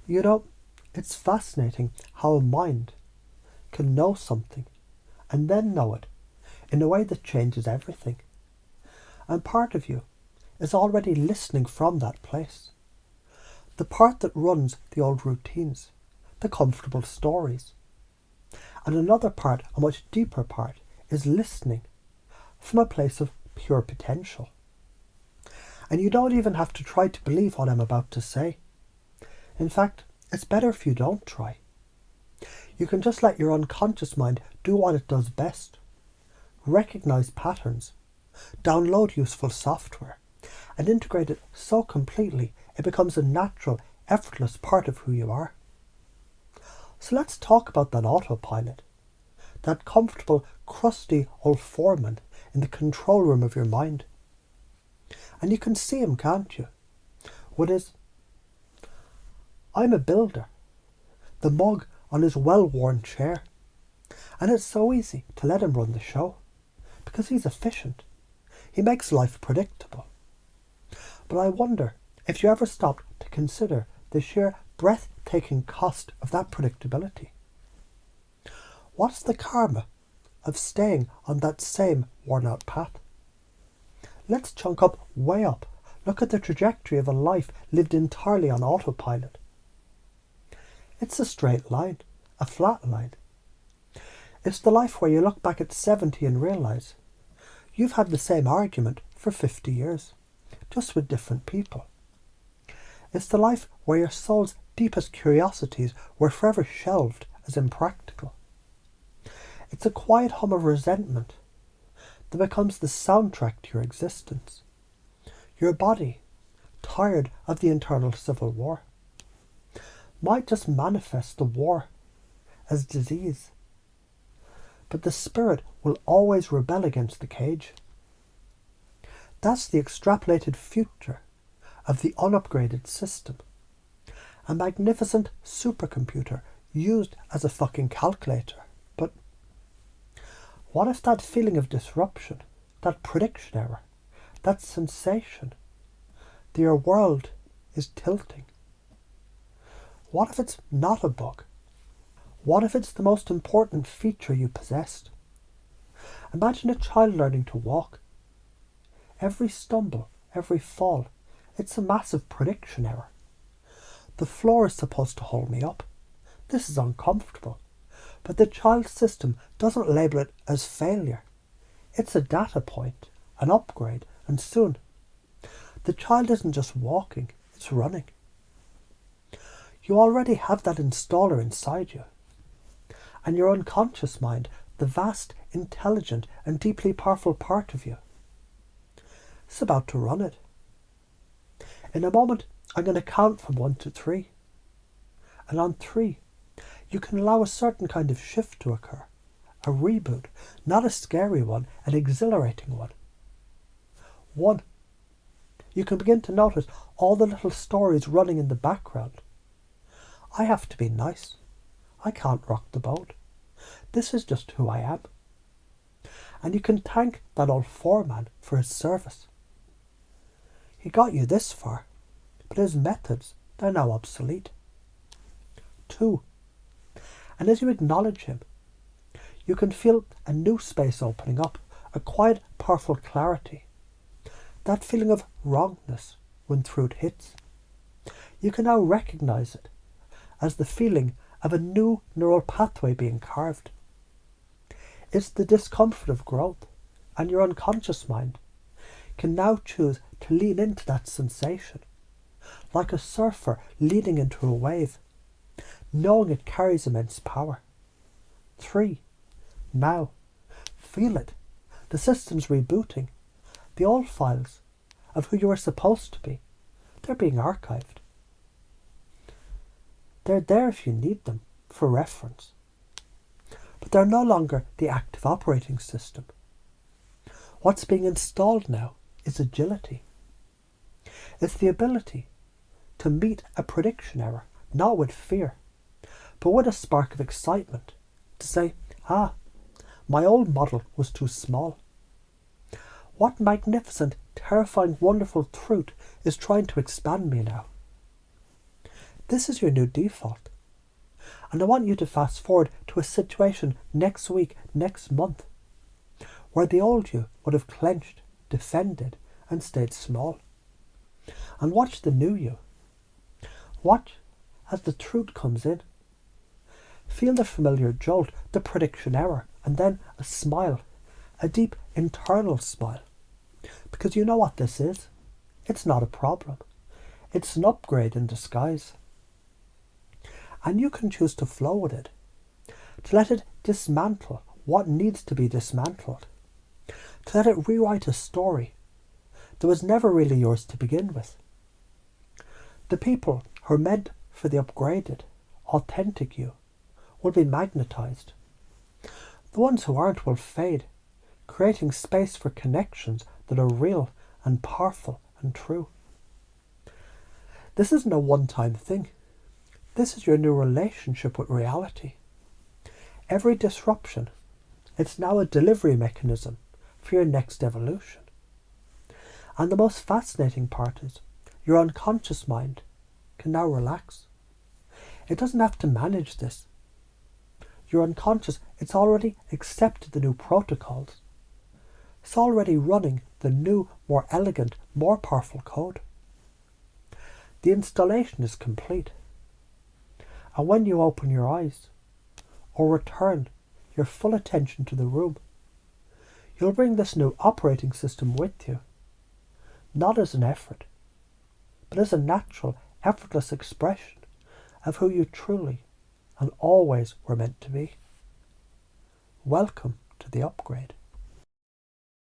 You know, it's fascinating how a mind can know something and then know it in a way that changes everything. And part of you is already listening from that place. The part that runs the old routines, the comfortable stories. And another part, a much deeper part, is listening from a place of pure potential. And you don't even have to try to believe what I'm about to say. In fact, it's better if you don't try. You can just let your unconscious mind do what it does best. Recognize patterns, download useful software, and integrate it so completely it becomes a natural, effortless part of who you are. So let's talk about that autopilot, that comfortable, crusty old foreman in the control room of your mind. And you can see him, can't you? With his "I'm a builder," the mug on his well-worn chair. And it's so easy to let him run the show, because he's efficient. He makes life predictable. But I wonder if you ever stopped to consider the sheer breathtaking cost of that predictability. What's the karma of staying on that same worn-out path? Let's chunk up way up. Look at the trajectory of a life lived entirely on autopilot. It's a straight line, a flat line. It's the life where you look back at 70 and realise you've had the same argument for 50 years, just with different people. It's the life where your soul's deepest curiosities were forever shelved as impractical. It's a quiet hum of resentment that becomes the soundtrack to your existence. Your body, tired of the internal civil war, might just manifest the war as disease. But the spirit will always rebel against the cage. That's the extrapolated future of the unupgraded system. A magnificent supercomputer used as a fucking calculator. But what if that feeling of disruption, that prediction error, that sensation, that your world is tilting? What if it's not a bug? What if it's the most important feature you possessed? Imagine a child learning to walk. Every stumble, every fall, it's a massive prediction error. The floor is supposed to hold me up. This is uncomfortable. But the child's system doesn't label it as failure. It's a data point, an upgrade, and soon the child isn't just walking, it's running. You already have that installer inside you. And your unconscious mind, the vast, intelligent, and deeply powerful part of you, is about to run it. In a moment, I'm going to count from 1 to 3. And on 3, you can allow a certain kind of shift to occur. A reboot, not a scary one, an exhilarating one. 1. You can begin to notice all the little stories running in the background. I have to be nice. I can't rock the boat. This is just who I am. And you can thank that old foreman for his service. He got you this far, but his methods, they're now obsolete. 2. And as you acknowledge him, you can feel a new space opening up, a quiet, powerful clarity. That feeling of wrongness when truth hits. You can now recognize it as the feeling of a new neural pathway being carved. It's the discomfort of growth, and your unconscious mind can now choose to lean into that sensation, like a surfer leaning into a wave, knowing it carries immense power. 3. Now, feel it. The system's rebooting. The old files of who you were supposed to be, they're being archived. They're there if you need them, for reference. But they're no longer the active operating system. What's being installed now is agility. It's the ability to meet a prediction error, not with fear, but with a spark of excitement, to say, my old model was too small. What magnificent, terrifying, wonderful truth is trying to expand me now? This is your new default. And I want you to fast forward to a situation next week, next month, where the old you would have clenched, defended, and stayed small. And watch the new you. Watch as the truth comes in. Feel the familiar jolt, the prediction error, and then a smile, a deep internal smile. Because you know what this is. It's not a problem. It's an upgrade in disguise. And you can choose to flow with it, to let it dismantle what needs to be dismantled, to let it rewrite a story that was never really yours to begin with. The people who are meant for the upgraded, authentic you will be magnetized. The ones who aren't will fade, creating space for connections that are real and powerful and true. This isn't a one-time thing. This is your new relationship with reality. Every disruption, it's now a delivery mechanism for your next evolution. And the most fascinating part is your unconscious mind can now relax. It doesn't have to manage this. Your unconscious, it's already accepted the new protocols. It's already running the new, more elegant, more powerful code. The installation is complete. And when you open your eyes, or return your full attention to the room, you'll bring this new operating system with you, not as an effort, but as a natural, effortless expression of who you truly and always were meant to be. Welcome to the upgrade.